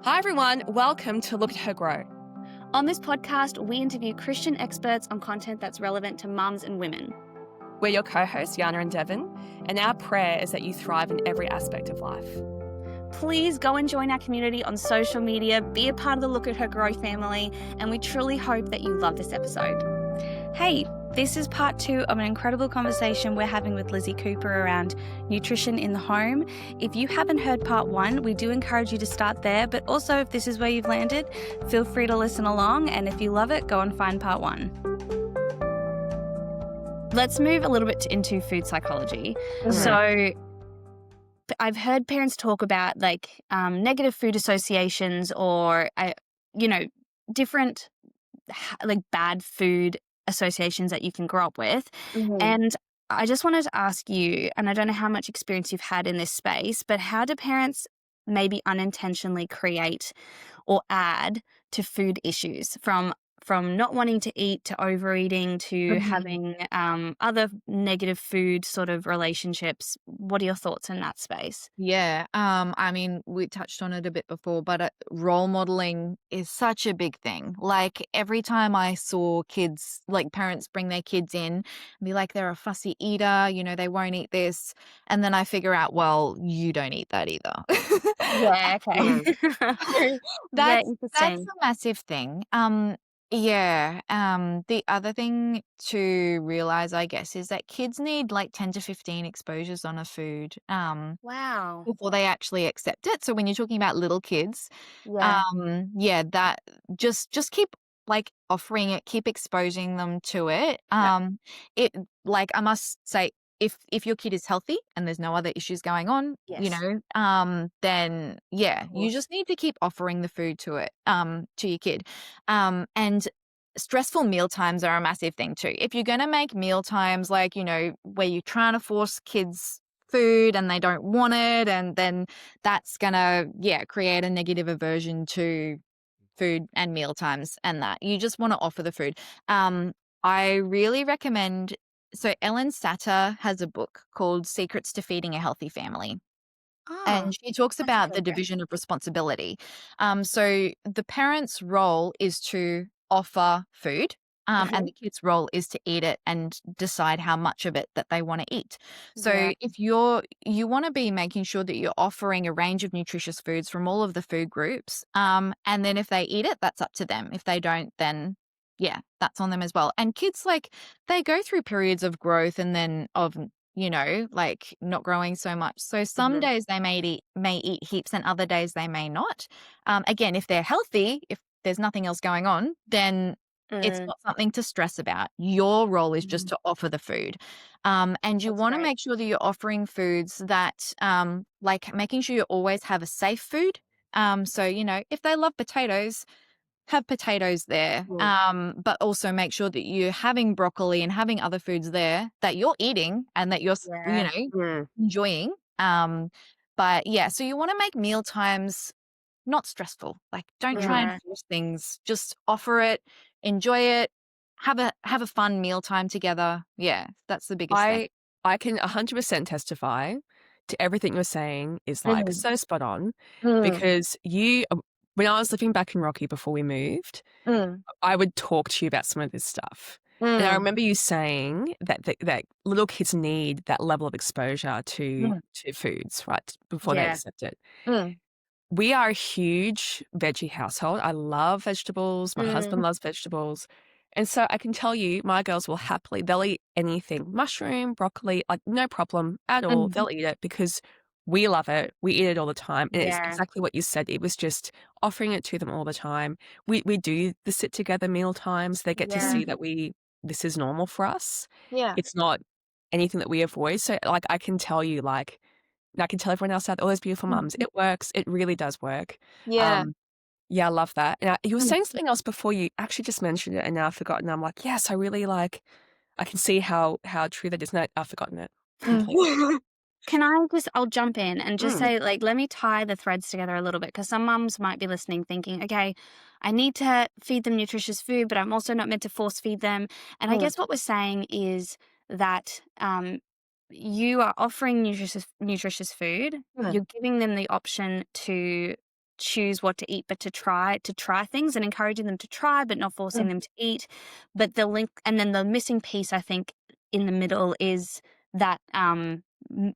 Hi everyone, welcome to Look at Her Grow. On this podcast, we interview Christian experts on content that's relevant to mums and women. We're your co-hosts, Yana and Devon, and our prayer is that you thrive in every aspect of life. Please go and join our community on social media, be a part of the Look at Her Grow family, and we truly hope that you love this episode. Hey, this is part 2 of an incredible conversation we're having with Lizzie Cooper around nutrition in the home. If you haven't heard part 1, we do encourage you to start there, but also if this is where you've landed, feel free to listen along, and if you love it, go and find part 1. Let's move a little bit into food psychology. Mhm. So I've heard parents talk about negative food associations or, different bad food associations that you can grow up with. And I just wanted to ask you, and I don't know how much experience you've had in this space, but how do parents maybe unintentionally create or add to food issues from not wanting to eat to overeating to having other negative food sort of relationships? What are your thoughts in that space? Yeah, I mean, we touched on it a bit before, but role modeling is such a big thing. Like every time I saw kids, like parents bring their kids in and be like, they're a fussy eater, they won't eat this. And then I figure out, well, you don't eat that either. Yeah, okay. So Yeah, that's interesting. a massive thing. The other thing to realize, I guess, is that kids need like 10 to 15 exposures on a food Wow. before they actually accept it. So when you're talking about little kids, Yeah. that just keep like offering it, keep exposing them to it. It like I must say, if your kid is healthy and there's no other issues going on, Yes. then yeah, Of you course. just need to keep offering the food to it, to your kid. And stressful meal times are a massive thing too. If you're going to make meal times where you're trying to force kids food and they don't want it, and then that's going to, create a negative aversion to food and meal times, and that you just want to offer the food. I really recommend. So Ellen Satter has a book called Secrets to Feeding a Healthy Family. Ah, And she talks that's a about the good idea. division of responsibility. So the parent's role is to offer food, and the kid's role is to eat it and decide how much of it that they want to eat. So Yeah. if you want to be making sure that you're offering a range of nutritious foods from all of the food groups, and then if they eat it, that's up to them. If they don't, then yeah, that's on them as well. And kids, they go through periods of growth and then of not growing so much. So some days they may eat heaps and other days they may not. Again, if they're healthy, if there's nothing else going on, then it's Mm, not something to stress about. Your role is just to offer the food. And you that's want to great. make sure that you're offering foods that, making sure you always have a safe food. So, if they love potatoes, have potatoes there, but also make sure that you're having broccoli and having other foods there that you're eating and that you're, Yeah. enjoying. But yeah, so you want to make meal times not stressful. Like, don't try and Yeah. force things. Just offer it, enjoy it, have a fun meal time together. Yeah, that's the biggest thing. I can 100% testify to everything you're saying is like so spot on because when I was living back in Rocky before we moved, I would talk to you about some of this stuff. And I remember you saying that little kids need that level of exposure to foods, right, before they Yeah. accept it. We are a huge veggie household. I love vegetables. My husband loves vegetables. And so I can tell you, my girls will they'll eat anything, mushroom, broccoli, like no problem at all. They'll eat it because we love it. We eat it all the time. And it's Yeah. exactly what you said. It was just offering it to them all the time. We do the sit together meal times. They get to Yeah. see that this is normal for us. Yeah. It's not anything that we avoid. So I can tell you, and I can tell everyone else out, all those beautiful mums, it works. It really does work. Yeah. Yeah, I love that. And you were saying something else before you actually just mentioned it, and now I've forgotten. I'm like, yes, I really I can see how true that is. No, I've forgotten it completely. I'll jump in and just say, let me tie the threads together a little bit, because some mums might be listening thinking, okay, I need to feed them nutritious food, but I'm also not meant to force feed them. And I guess what we're saying is that you are offering nutritious food. You're giving them the option to choose what to eat, but to try things and encouraging them to try, but not forcing them to eat. But the link, and then the missing piece, I think, in the middle is that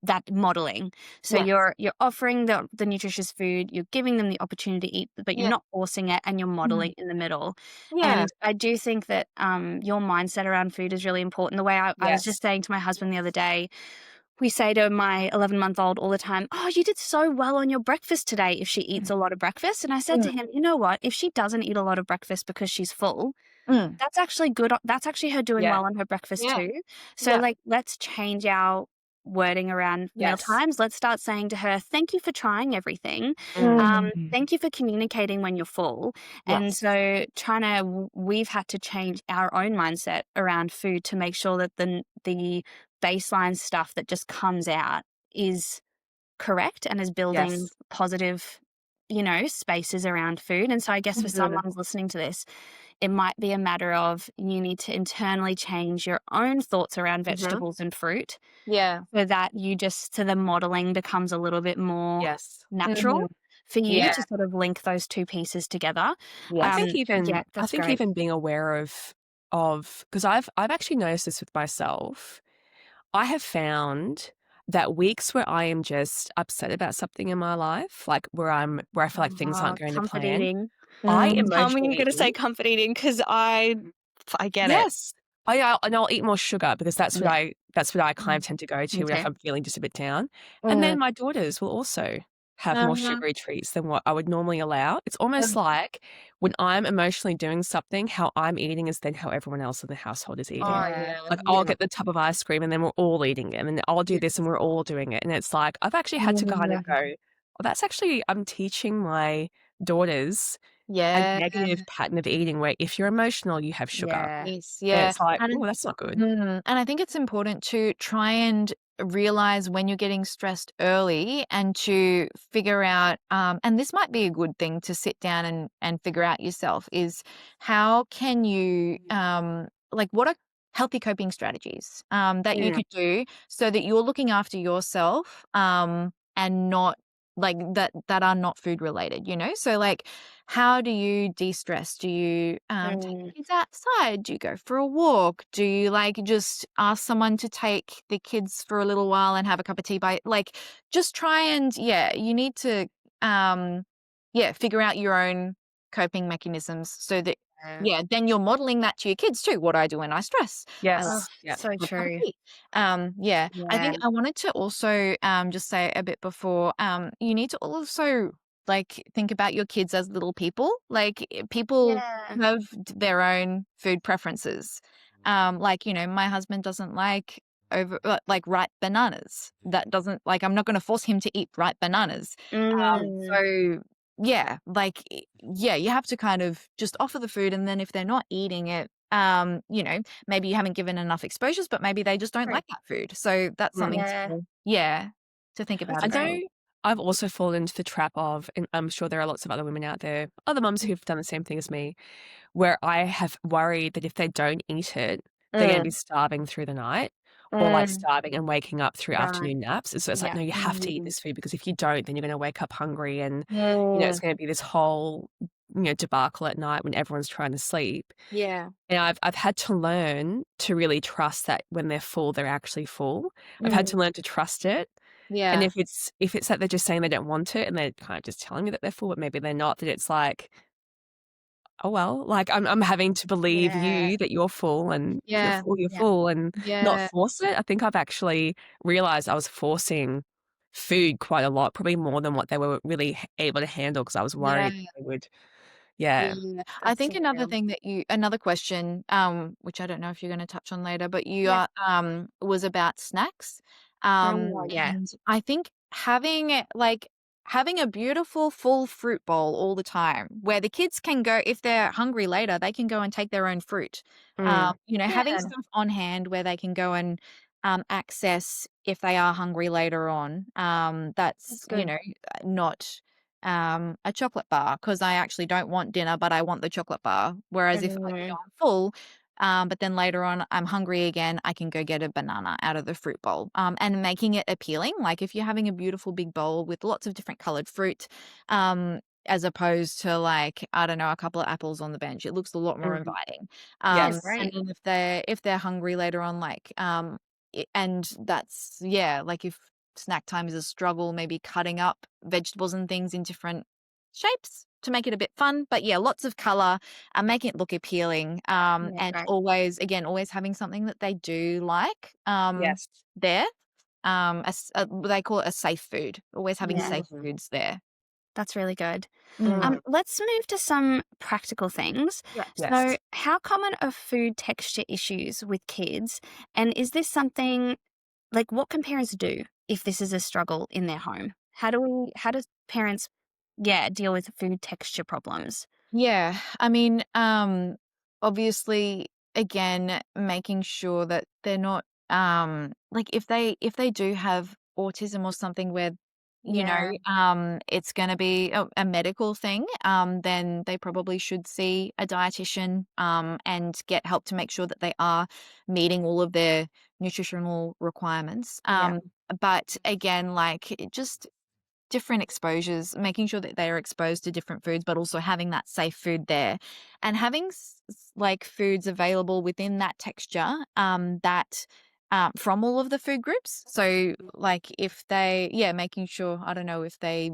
that modeling. So Yes. you're offering the nutritious food, you're giving them the opportunity to eat, but you're Yeah. not forcing it, and you're Mm. modeling in the middle. Yeah. And I do think that your mindset around food is really important. The way I was just Yes. saying to my husband the other day, we say to my 11-month-old all the time, "Oh, you did so well on your breakfast today," if she eats a lot of breakfast. And I said to him, "You know what? If she doesn't eat a lot of breakfast because she's full, Mm. that's actually good. That's actually her doing Yeah. well on her breakfast Yeah. too." So, Yeah. like, let's change our wording around meal Yes. times. Let's start saying to her, "Thank you for trying everything. Mm. Thank you for communicating when you're full." And Yes. so, we've had to change our own mindset around food to make sure that the baseline stuff that just comes out is correct and is building Yes. positive, spaces around food. And so I guess for some Mhm. mums listening to this, it might be a matter of you need to internally change your own thoughts around Mhm. vegetables and fruit Yeah. so the modeling becomes a little bit more Yes. natural Mhm. for you Yeah. to sort of link those two pieces together. I Yes. think even Yeah, that's great. being aware of because I've actually noticed this with myself. I have found that weeks where I am just upset about something in my life, like where I feel like things aren't going to Comfort plan, eating. I Mm. Tell me you're emotionally gonna say eat. comfort eating because I get it. Yes. And I'll eat more sugar because Yeah. that's what I kind of Mm, tend to go me to if too. I'm feeling just a bit down. And Mm. then my daughters will also have more Mhm. sugary treats than what I would normally allow. It's almost Mhm. like when I'm emotionally doing something, how I'm eating is then how everyone else in the household is eating. Oh, Yeah. yeah. Like, I'll Yeah. get the tub of ice cream and then we're all eating it, and then I'll do this and we're all doing it, and it's like, I've actually had to kind of Mm. go, "Well, that's actually I'm teaching my daughters a Yeah. negative pattern of eating where if you're emotional, you have sugar." Yeah. Yes. And Yeah. it's like, And "Oh, that's not good." and I think it's important to try and realize when you're getting stressed early and to figure out, and this might be a good thing to sit down and figure out yourself is how can you, like, what are healthy coping strategies that you Mm. could do so that you're looking after yourself and not like that are not food related, so like how do you de-stress? Do you take Mm. the kids outside? Do you go for a walk? Do you like just ask someone to take the kids for a little while and have a cup of tea by like just try and you need to um figure out your own coping mechanisms so that Yeah. then you're modeling that to your kids too. What I do when I stress. I like Oh, Yes. Yeah. so have a cup of true. tea. I Yeah. think I wanted to also just say a bit before, you need to also like think about your kids as little people. Like people Yeah. have their own food preferences. Like, my husband doesn't like like ripe bananas. That doesn't like I'm not going to force him to eat ripe bananas. Mm. So yeah, like you have to kind of just offer the food, and then if they're not eating it, maybe you haven't given enough exposures, but maybe they just don't Right. like that food. So that's Mm. something Yeah. to think about That's I as great. well. know I've also fallen into the trap of, and I'm sure there are lots of other women out there, other mums who've done the same thing as me, where I have worried that if they don't eat it, they're going to be Mm. starving through the night or like Mm. starving and waking up through Right. afternoon naps. And so it's like, Yeah. no, you have to eat Mm, this food because if you don't, then you're going to wake up hungry and, it's Mm. going to be this whole, debacle at night when everyone's trying to sleep. yeah, And I've had to learn to really trust that when they're full, they're actually full. I've had to Mm. learn to trust it. And yeah, if it's that they're just saying they don't want it and they're kind of just telling me that they're full, but maybe they're not, that it's like, oh well, like I'm having to believe Yeah. you that you're full, and if yeah, you're Yeah. full and not yeah, force it. I think I've actually realized I was forcing food quite a lot, probably more than what they were really able to handle because I was yeah. worried they would. Yeah. Yeah. I That's think so another real. thing another question, which I don't know if you're going to touch on later, but you Yeah. was about snacks. Oh, yeah. And I think having a beautiful full fruit bowl all the time where the kids can go, if they're hungry later, they can go and take their own fruit. Mm. Having Yeah. stuff on hand where they can go and access if they are hungry later on. That's, That's good. not a chocolate bar because I actually don't want dinner, but I want the chocolate bar. Whereas if Mm. I'm full, but then later on I'm hungry again, I can go get a banana out of the fruit bowl. And making it appealing, like if you're having a beautiful big bowl with lots of different colored fruit, as opposed to like, I don't know, a couple of apples on the bench. It looks a lot more Mhm. inviting. Yeah, Yes. And great. then if they're hungry later on, like, and that's, yeah, like if snack time is a struggle, maybe cutting up vegetables and things in different shapes to make it a bit fun. But yeah, lots of color, making it look appealing. Yeah, And great. always having something that they do like, Yes. there. They call it a safe food. Always having Yeah, safe Mhm. foods there. that's really good. Mm. Let's move to some practical things. Yeah. So, Yes. how common are food texture issues with kids? And is this something like what can parents do if this is a struggle in their home? How does parents deal with food texture problems? Yeah. I mean, obviously, again, making sure that they're not, like if they do have autism or something where, Yeah. it's going to be a medical thing, then they probably should see a dietitian, and get help to make sure that they are meeting all of their nutritional requirements. Yeah. But again, like just different exposures, making sure that they are exposed to different foods, but also having that safe food there and having like foods available within that texture, that from all of the food groups. So like if they, yeah, making sure, I don't know if they,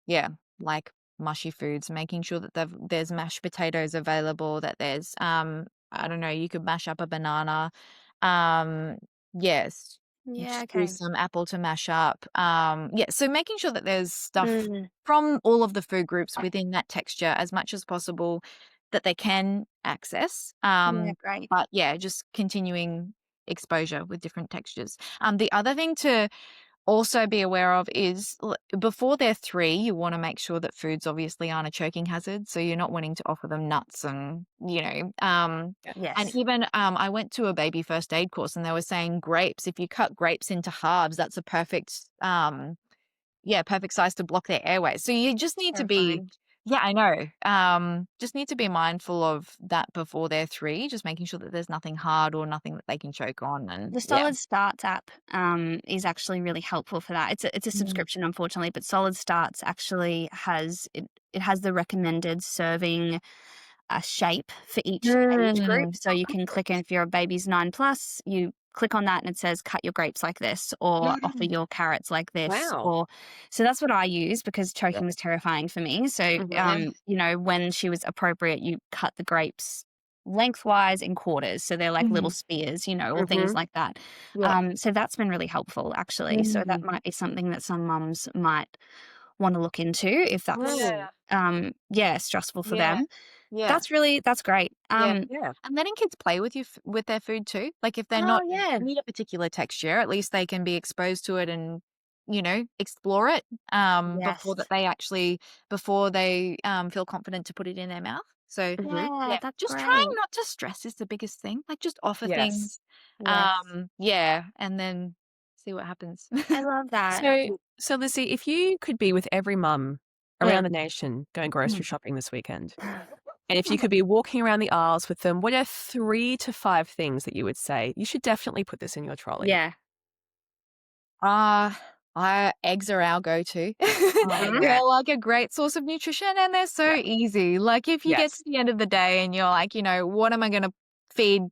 yeah, like mushy foods, making sure that there's mashed potatoes available, that there's, I don't know, you could mash up a banana. Yes, Yeah, just okay. use some apple to mash up. Yeah, so making sure that there's stuff Mm, from all of the food groups within that texture as much as possible that they can access. yeah, great. But yeah, just continuing exposure with different textures. The other thing to also be aware of is before they're 3, you want to make sure that foods obviously aren't a choking hazard. So you're not wanting to offer them nuts and, and Yes. even I went to a baby first aid course and they were saying grapes, if you cut grapes into halves, that's a perfect size to block their airways. So you just need to be, Terrifying. yeah, I know. Just need to be mindful of that before they're 3, just making sure that there's nothing hard or nothing that they can choke on. And The yeah. Solid Starts app is actually really helpful for that. It's a Mm. subscription, unfortunately, but Solid Starts actually it has the recommended serving a shape for each age group. Mm. So you can click in if you're a baby's 9 plus, you click on that and it says cut your grapes like this or offer Mm. your carrots like this Wow. or so that's what I use because Yeah. choking was terrifying for me. So Mhm. when she was appropriate, you cut the grapes lengthwise in quarters. So they're like little Mhm. spears, or things Mhm. like that. Yeah. So that's been really helpful actually. So that Mm. might be something that some mums might want to look into if that's Mm. Yeah. stressful for Yeah. them. Yeah. That's great. Yeah. Yeah. And letting kids play with with their food too. Like if they're Oh, not yeah. need a particular texture, at least they can be exposed to it and, explore it, Yes. before they feel confident to put it in their mouth. So Mhm. Yeah, yeah, that's just trying great. not to stress is the biggest thing. Like just offer Yes. things. Yes. Yeah, and then see what happens. I love that. So Lizzie, if you could be with every mum around Mm. the nation going grocery Mm. shopping this weekend, and if you could be walking around the aisles with them, what are 3 to 5 things that you would say, "You should definitely put this in your trolley"? Yeah. Uh, eggs are our go-to. Oh, Mhm. yeah. They're like a great source of nutrition and they're so Yeah. easy. Like if you get to Yes. the end of the day and you're like, what am I going to feed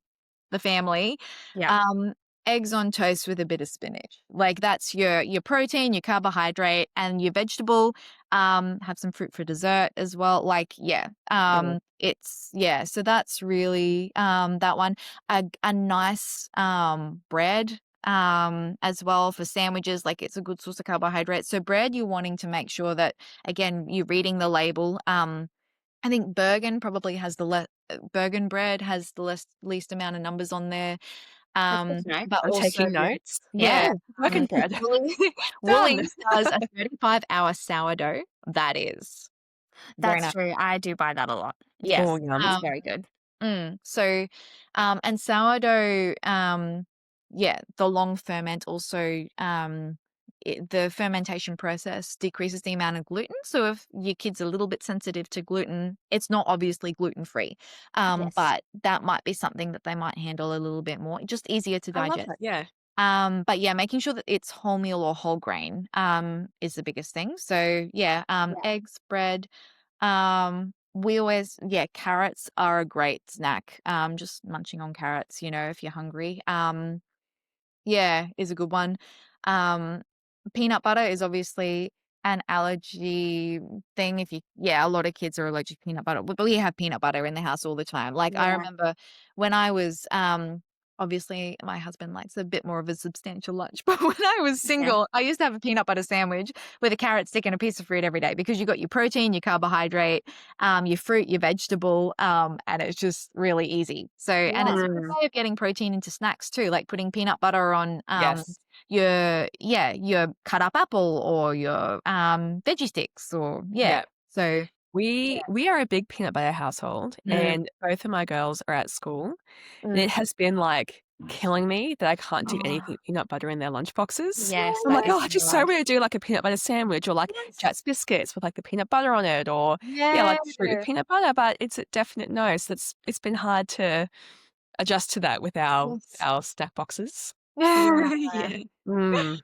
the family? Yeah. Um, Eggs on toast with a bit of spinach. Like that's your protein, your carbohydrate, and your vegetable. Have some fruit for dessert as well. Like, yeah. Mm. It's yeah, so that's really that one. A nice bread as well for sandwiches, like it's a good source of carbohydrates. So bread, you're wanting to make sure that again you're reading the label. I think Bergen bread has the least amount of numbers on there. That's good to know. But I'm also, taking notes. yeah, Oh, working bread. Woolies, Done. Woolies does a 35-hour sourdough. That is very That's nice. true. I do buy that a lot. Yes. Oh, yum. It's very good. So, and sourdough, yeah, the long ferment also, the fermentation process decreases the amount of gluten. So if your kid's a little bit sensitive to gluten, it's not obviously gluten free, Yes. but that might be something that they might handle a little bit more, just easier to I love digest. that, yeah. But yeah, making sure that it's wholemeal or whole grain is the biggest thing. So yeah, Yeah. eggs, bread. We always, yeah, carrots are a great snack. Just munching on carrots, if you're hungry. Yeah, is a good one. Um, Peanut butter is obviously an allergy thing. A lot of kids are allergic to peanut butter, but we have peanut butter in the house all the time. Like I Yeah. remember when I was, obviously my husband likes a bit more of a substantial lunch, but when I was Yeah. single, I used to have a peanut butter sandwich with a carrot stick and a piece of fruit every day because you got your protein, your carbohydrate, your fruit, your vegetable, and it's just really easy. So, and Yeah. it's a good way of getting protein into snacks too, like putting peanut butter on Yes. your cut up apple or your veggie sticks or Yeah. So We are a big peanut butter household, mm. and both of my girls are at school, and it Mm. has been, like, killing me that I can't do Oh, anything peanut butter in their lunch boxes. Yes, I'm that like, is "Oh, I so just so hard. wanna do, like, a peanut butter sandwich or, like, yes. Jatz biscuits with, like, the peanut butter on it or, yeah, Yeah. like, fruit with peanut butter," but it's a definite no, so it's been hard to adjust to that with Yes. our snack boxes. Yeah. Yeah. Mm.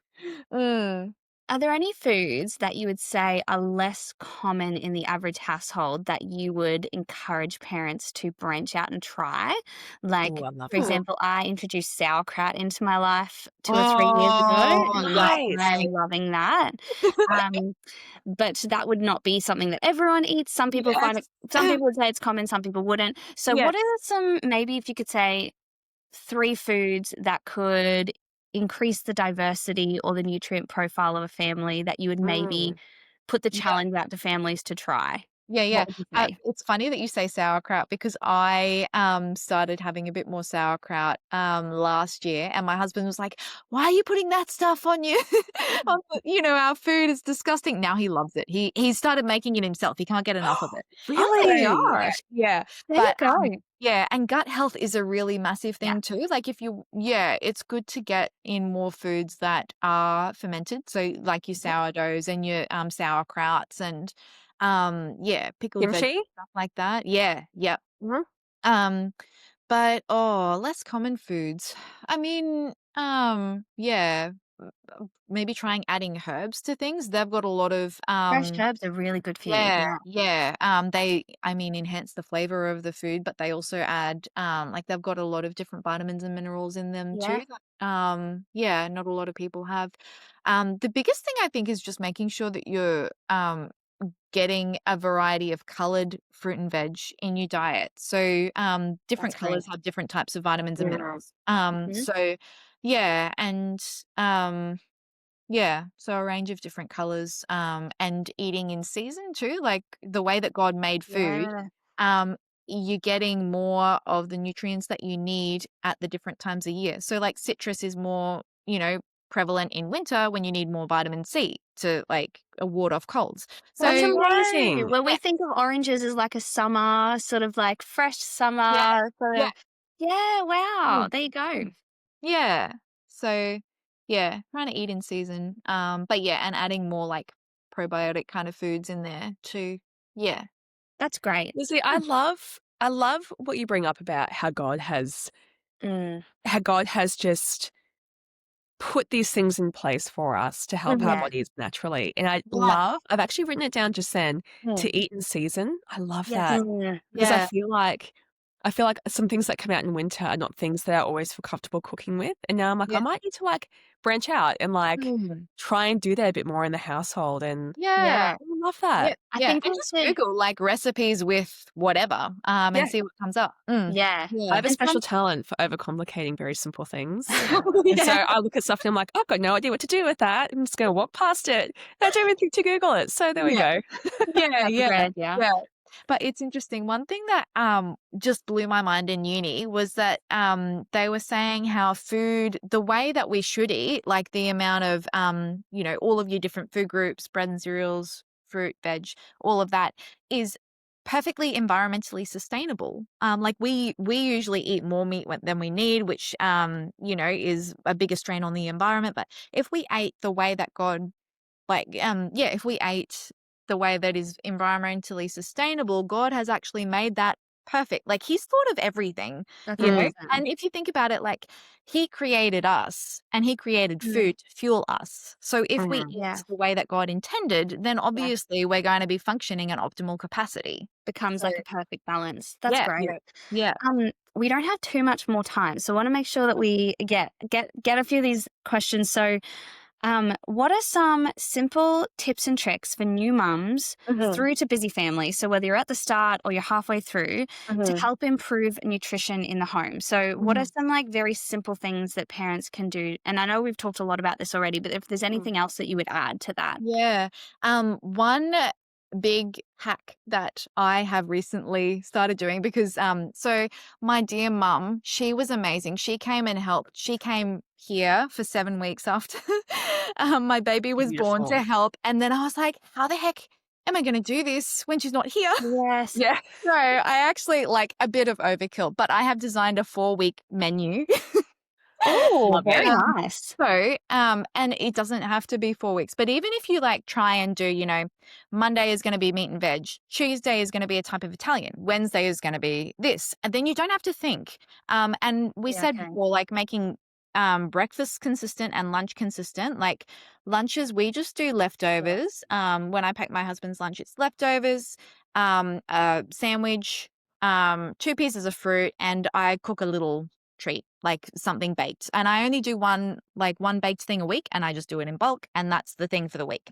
Mm. Are there any foods that you would say are less common in the average household that you would encourage parents to branch out and try? Ooh, Like, I love for that. example, I introduced sauerkraut into my life 2 or 3 years ago, Oh, and Nice. I'm loving that. Um, but that would not be something that everyone eats. Some people find it yes. some people would say it's common, some people wouldn't. So Yes. what are some, maybe if you could say 3 foods that could increase the diversity or the nutrient profile of a family that you would maybe Mm. put the Yeah. challenge out to families to try? Yeah, yeah. What would you say? It's funny that you say sauerkraut because I started having a bit more sauerkraut last year, and my husband was like, "Why are you putting that stuff on you? Our food is disgusting." Now he loves it. He started making it himself. He can't get enough of it. Oh my Really? Yeah, gosh. yeah. There you But go. yeah, and gut health is a really massive Yeah. thing too. Like it's good to get in more foods that are fermented. So like your Mhm. sourdoughs and your sauerkrauts and pickled veg Kimchi? stuff like that. Yeah, yeah. Mhm. Um, but less common foods. I mean, maybe trying adding herbs to things. They've got a lot of Fresh herbs are really good for you. yeah, Yeah. yeah. They, I mean, enhance the flavor of the food, but they also add, like they've got a lot of different vitamins and minerals in them Yeah. too. That, not a lot of people have. The biggest thing I think is just making sure that you're getting a variety of colored fruit and veg in your diet. So, different That's great. colors have different types of vitamins and Mm. minerals. Mhm. So yeah, and so a range of different colors, and eating in season too, like the way that God made food, Yeah. um, you're getting more of the nutrients that you need at the different times of year. So like citrus is more, prevalent in winter when you need more vitamin C to like ward off colds. So That's No. amazing. Well, we yeah, think of oranges as like a summer, sort of like fresh yeah, summer sort yeah. of. Yeah, wow. Mm, There you go. mm. Yeah. So, yeah, trying to eat in season. But yeah, and adding more like probiotic kind of foods in there too. Yeah. That's great. Lizzie, I love what you bring up about Mm. how God has just put these things in place for us to help our Mhm. Yeah. bodies naturally. And Yeah. I've actually written it down just then Mm. to eat in season. I love Yes. that Mm. because Yeah. I feel like some things that come out in winter are not things that I always feel comfortable cooking with. And now I'm like, I Yeah. might need to like branch out and like Mm. try and do that a bit more in the household. And Yeah. Yeah. I love Yeah. that. I Yeah. think And just also, Google like recipes with whatever, Yeah. and see what comes up. yeah. I Yeah. have a And special some talent for overcomplicating very simple things. And so Yeah. I look at stuff and I'm like, I've got no idea what to do with that. I'm just going to walk past it. I don't even think to Google it. So there we Yeah. go. Yeah, that's a yeah, great idea. yeah. But it's interesting. One thing that just blew my mind in uni was that they were saying how food, the way that we should eat, like the amount of all of your different food groups, bread and cereals, fruit, veg, all of that is perfectly environmentally sustainable. Like we usually eat more meat than we need, which is a bigger strain on the environment. But if we ate the way that God if we ate the way that is environmentally sustainable, God has actually made that perfect. Like, he's thought of everything, That's you know? awesome. And if you think about it, like, he created us and he created Mm. food to fuel us. So if we eat Yeah. the way that God intended, then obviously we're going to be functioning at optimal capacity. Becomes So like a perfect balance. That's yeah, great. yeah. We don't have too much more time, so I want to make sure that we get a few of these questions. So, what are some simple tips and tricks for new mums through to busy families? So whether you're at the start or you're halfway through, to help improve nutrition in the home. So what are some like very simple things that parents can do? And I know we've talked a lot about this already, but if there's anything else that you would add to that. Yeah. One big hack that I have recently started doing because so my dear mum, she was amazing. She came and helped. She came here for 7 weeks after my baby was born to Beautiful. help. And then I was like, how the heck am I going to do this when she's not here? Yes. Yeah. So I actually like a bit of overkill, but I have designed a 4-week menu. Oh, Love very it. nice. So, and it doesn't have to be 4 weeks, but even if you like try and do, you know, Monday is going to be meat and veg, Tuesday is going to be a type of Italian, Wednesday is going to be this, and then you don't have to think. And we Yeah, said okay. before, like making breakfast consistent and lunch consistent. Like lunches, we just do leftovers. When I pack my husband's lunch, it's leftovers, a sandwich, 2 pieces of fruit, and I cook a little treat, like something baked. And I only do one baked thing a week, and I just do it in bulk, and that's the thing for the week.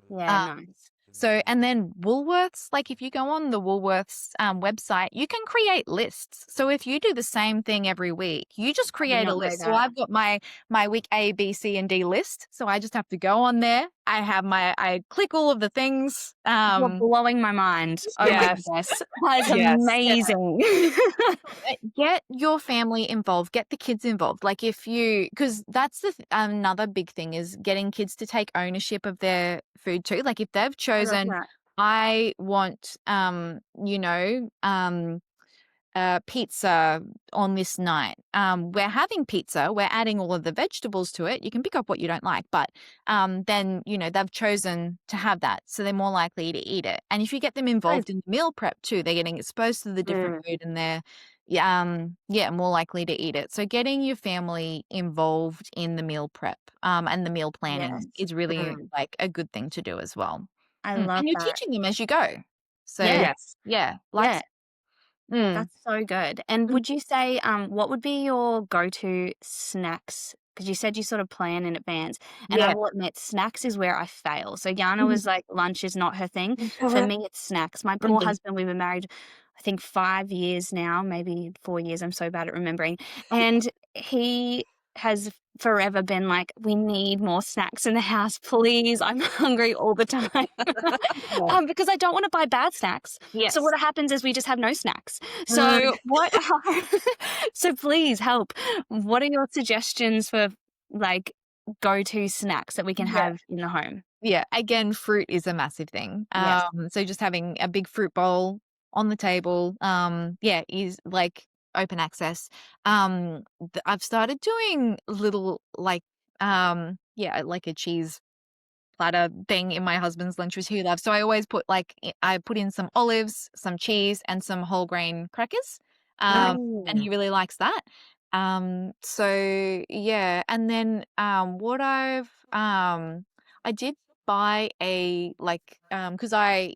Yeah, Um, nice. so, and then Woolworths, like if you go on the Woolworths website, you can create lists. So if you do the same thing every week, you just I did create a not know list. So that. I've got my week A, B, C, and D list. So I just have to go on there. I click all of the things. You're blowing my mind. Oh my Yes. goodness. That is Yes. amazing. Get your family involved, get the kids involved. Like if you, because that's another big thing is getting kids to take ownership of their food too. Like if they've I love chosen, that. I want, you know, pizza on this night. We're having pizza. We're adding all of the vegetables to it. You can pick up what you don't like, but then you know they've chosen to have that, so they're more likely to eat it. And if you get them involved in meal prep too, they're getting exposed to the different food, and they're more likely to eat it. So getting your family involved in the meal prep and the meal Yes. planning is really like a good thing to do as well. I And love you're that. teaching them as you go. So Yeah. Yes. yeah, Yeah. mm. That's so good. And would you say, what would be your go-to snacks? Because you said you sort of plan in advance. And I Yeah. will admit, snacks is where I fail. So Yana was like, lunch is not her thing. For me, it's snacks. My poor husband, we were married, I think 5 years now, maybe 4 years. I'm so bad at remembering. And he has forever been like, we need more snacks in the house, please. I'm hungry all the time. Because I don't want to buy bad snacks. So Yes. what happens is we just have no snacks. So what are so please help. What are your suggestions for like go-to snacks that we can Yeah. have in the home? Yeah. Again, fruit is a massive thing. Yes. So just having a big fruit bowl on the table, is like open access. I've started doing little like, like a cheese platter thing in my husband's lunch, which he loves. So I always put I put in some olives, some cheese, and some whole grain crackers. And he really likes that. So yeah, and then what I did buy because I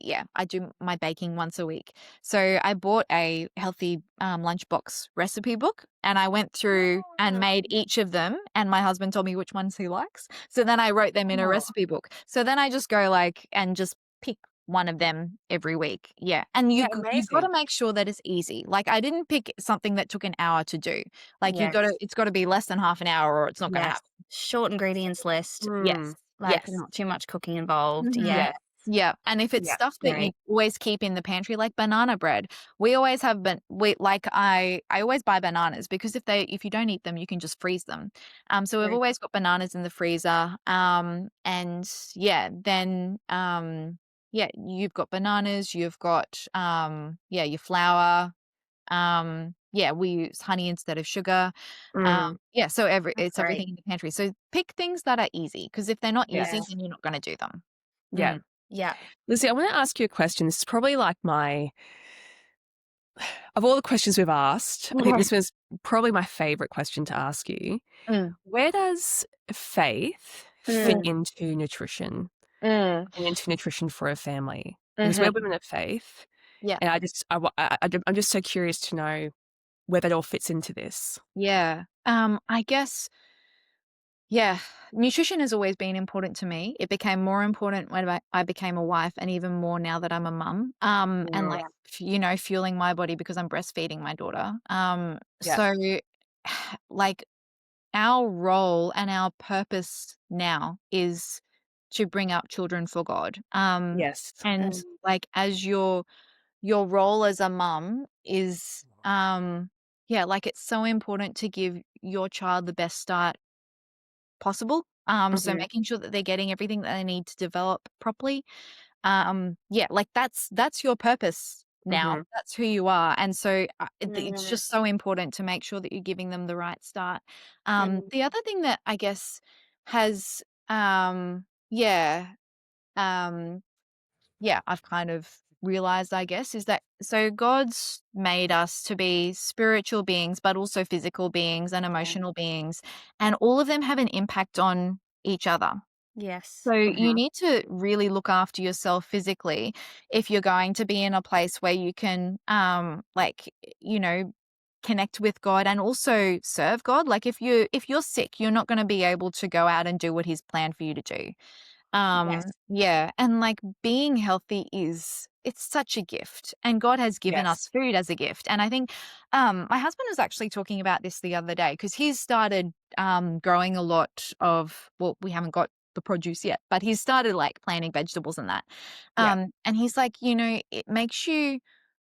do my baking once a week. So I bought a healthy lunchbox recipe book, and I went through and made each of them, and my husband told me which ones he likes. So then I wrote them in a recipe book. So then I just go and just pick one of them every week. Yeah. And you've got to Amazing. make sure that it's easy. Like I didn't pick something that took an hour to do. Like Yes. it's got to be less than half an hour or it's not going to Yes. happen. Short ingredients list. Yes. Like Yes. not too much cooking involved. Mhm. Yeah. Yes. Yeah, and if it's Yeah. stuff that you Great. always keep in the pantry, like banana bread, we always have I always buy bananas because if you don't eat them, you can just freeze them. So we've True. always got bananas in the freezer. And yeah, then you've got bananas, you've got your flour. We use honey instead of sugar. So That's it's great. everything in the pantry. So pick things that are easy because if they're not easy, Yes. then you're not going to do them. Yeah. Yeah. Lizzie, I want to ask you a question. This is probably like my of all the questions we've asked, I think this was probably my favorite question to ask you. Where does faith fit into nutrition and into nutrition for a family? Because we're women of faith, Yeah. and I'm just so curious to know where that all fits into this. Yeah. I guess, yeah, nutrition has always been important to me. It became more important when I became a wife, and even more now that I'm a mum. And like, fueling my body because I'm breastfeeding my daughter. Yeah. So like our role and our purpose now is to bring up children for God. Yes. And like as your role as a mum is yeah, like it's so important to give your child the best start possible. So Mhm. making sure that they're getting everything that they need to develop properly. Yeah, like that's your purpose now. Mhm. That's who you are. And so it's just so important to make sure that you're giving them the right start. The other thing that I guess has yeah, um yeah, I've kind of realized, I guess, is that so God's made us to be spiritual beings, but also physical beings and emotional beings, and all of them have an impact on each other. Yes. So you Mhm. need to really look after yourself physically if you're going to be in a place where you can, connect with God and also serve God. Like if you're sick, you're not going to be able to go out and do what He's planned for you to do. Yes. Yeah, and like being healthy it's such a gift, and God has given Yes. us food as a gift. And I think my husband was actually talking about this the other day because he's started growing a lot of, well, we haven't got the produce yet, but he's started like planting vegetables and that. Yeah. And he's like, it makes you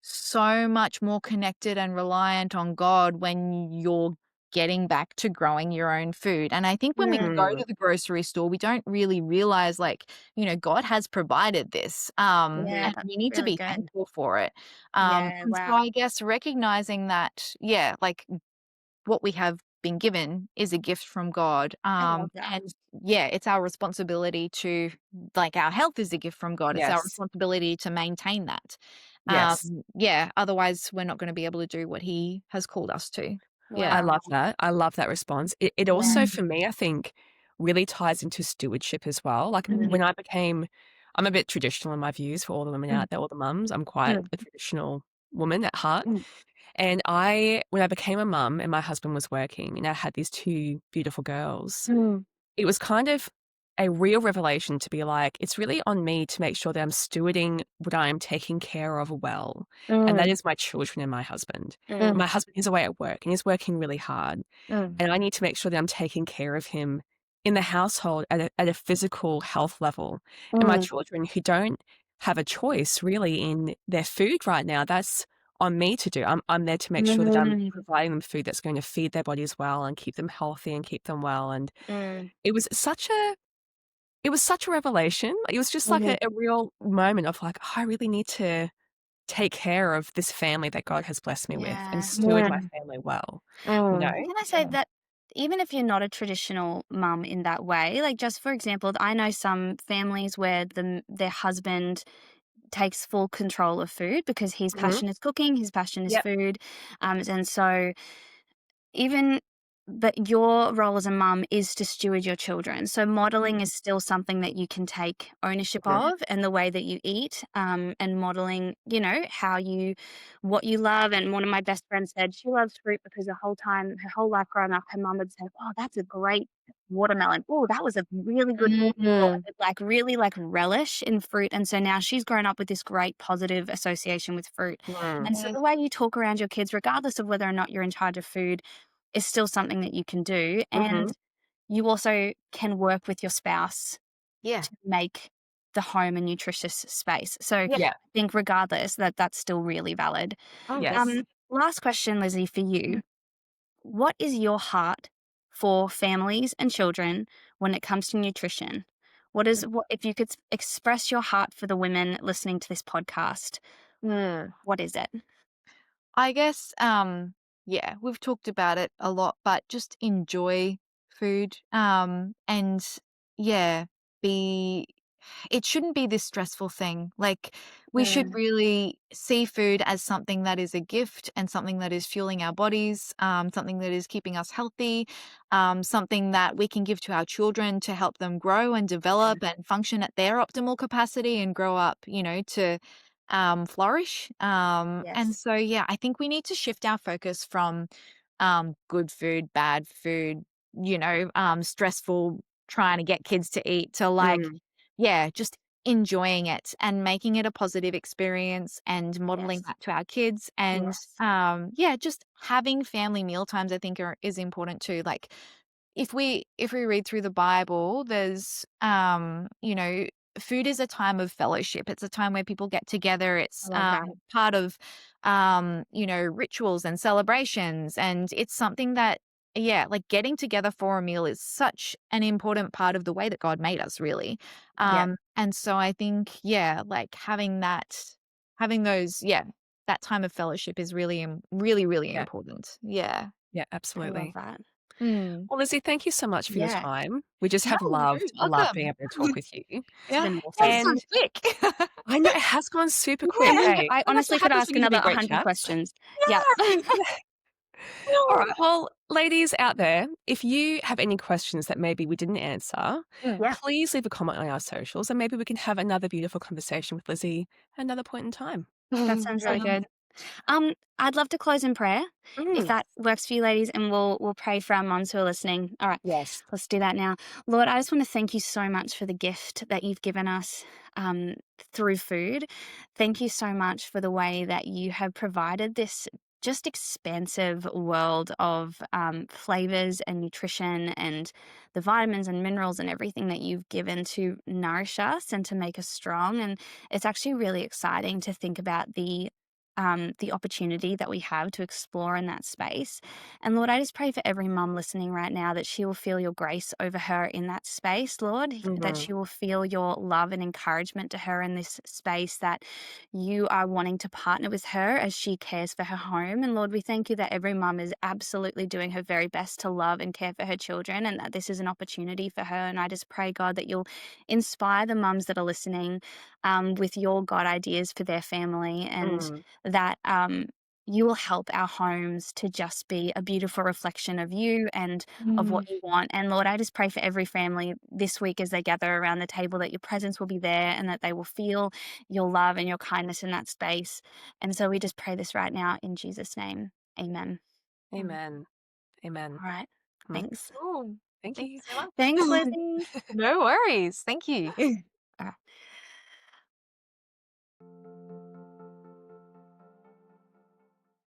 so much more connected and reliant on God when you're getting back to growing your own food. And I think when we go Mm. to the grocery store, we don't really realize, like, God has provided this, Yeah, and that's we need to really be good. thankful for it. Yeah, And so wow. I guess recognizing that, yeah, like what we have been given is a gift from God. I love that. And yeah, it's our responsibility to, like, our health is a gift from God. It's our Yes. responsibility to maintain that. Yes. Yeah, otherwise we're not going to be able to do what He has called us to. Yeah. I Wow. love that. I love that response. It Yeah. also, for me, I think, really ties into stewardship as well. Like when I'm a bit traditional in my views for all the women out there, all the mums. I'm quite a traditional woman at heart. And when I became a mum and my husband was working and I had these two beautiful girls, it was kind of a real revelation to be like, it's really on me to make sure that I'm stewarding what I am taking care of well. And that is my children and my husband. My husband is away at work and he's working really hard. And I need to make sure that I'm taking care of him in the household at a physical health level. And my children who don't have a choice really in their food right now, that's on me to do. I'm there to make sure that I'm providing them food that's going to feed their bodies well and keep them healthy and keep them well. And it was such a it was such a revelation. It was just like a real moment of like, "Oh, I really need to take care of this family that God has blessed me with and Yeah. steward my family well," you know? And can I say that even if you're not a traditional mum in that way, like just for example, I know some families where their husband takes full control of food because his Mhm. passion is cooking, his passion is Yep. food, and so even but your role as a mum is to steward your children. So modeling is still something that you can take ownership Mhm. of, and the way that you eat, and modeling, what you love. And one of my best friends said she loves fruit because her whole life growing up, her mum would say, "Oh, that's a great watermelon. Oh, that was a really good meal." Like really like relish in fruit. And so now she's grown up with this great positive association with fruit. Mm. And so the way you talk around your kids, regardless of whether or not you're in charge of food, is still something that you can do. And Mhm. you also can work with your spouse Yeah. to make the home a nutritious space. So I Yeah. think regardless that's still really valid. Yes. Last question, Lizzie, for you. What is your heart for families and children when it comes to nutrition? What if you could express your heart for the women listening to this podcast, what is it? I guess, yeah, we've talked about it a lot, but just enjoy food, and yeah, be it shouldn't be this stressful thing. Like, we should Mm, really see food as something that is a gift and something that is fueling our bodies, something that is keeping us healthy, something that we can give to our children to help them grow and yeah. develop and function at their optimal capacity and grow up, to flourish. And Yes. so, yeah, I think we need to shift our focus from good food, bad food, stressful trying to get kids to eat to like, Mm, yeah, just enjoying it and making it a positive experience and modeling yes. that to our kids. And Yes. yeah, just having family meal times I think is important too. Like, if we read through the Bible, there's food is a time of fellowship. It's a time where people get together. I It's love that. part of rituals and celebrations, and it's something that, yeah, like getting together for a meal is such an important part of the way that God made us, really. Yeah. And so I think, yeah, like having those, yeah, that time of fellowship is really, really, really Yeah. important. Yeah. Yeah, I love absolutely. that. Mm. Well, Lizzie, thank you so much for your Yeah. time. We just No, have you're very loved being welcome. able to talk with you. It's Yeah. been Yeah, it's awesome. so And quick. I know it has gone super quick, Yeah. hey? I That's honestly what could happens ask when you have another these great 100 chats. questions. Yep. Yeah. All right. Well, ladies out there, if you have any questions that maybe we didn't answer, Mm. Yeah. please leave a comment on our socials and maybe we can have another beautiful conversation with Lizzie at another point in time. That sounds really Sounds good. I'd love to close in prayer, if Mm, that works for you ladies, and we'll pray for our moms who are listening. All right, yes. let's do that now. Lord, I just want to thank you so much for the gift that you've given us through food. Thank you so much for the way that you have provided this just expansive world of flavors and nutrition and the vitamins and minerals and everything that you've given to nourish us and to make us strong. And it's actually really exciting to think about the opportunity that we have to explore in that space. And Lord, I just pray for every mum listening right now that she will feel your grace over her in that space, Lord, that Mhm. she will feel your love and encouragement to her in this space, that you are wanting to partner with her as she cares for her home. And Lord, we thank you that every mum is absolutely doing her very best to love and care for her children and that this is an opportunity for her. And I just pray, God, that you'll inspire the mums that are listening with your God ideas for their family and Mm. that you will help our homes to just be a beautiful reflection of you and of what Mm. you want. And Lord, I just pray for every family this week as they gather around the table that your presence will be there and that they will feel your love and your kindness in that space. And so we just pray this right now in Jesus' name. Amen. Mm. Amen. Amen. All right. Mm. Thanks. Cool. Thank Thank you. you so Thanks, much. Lizzie. No worries. Thank you. All right.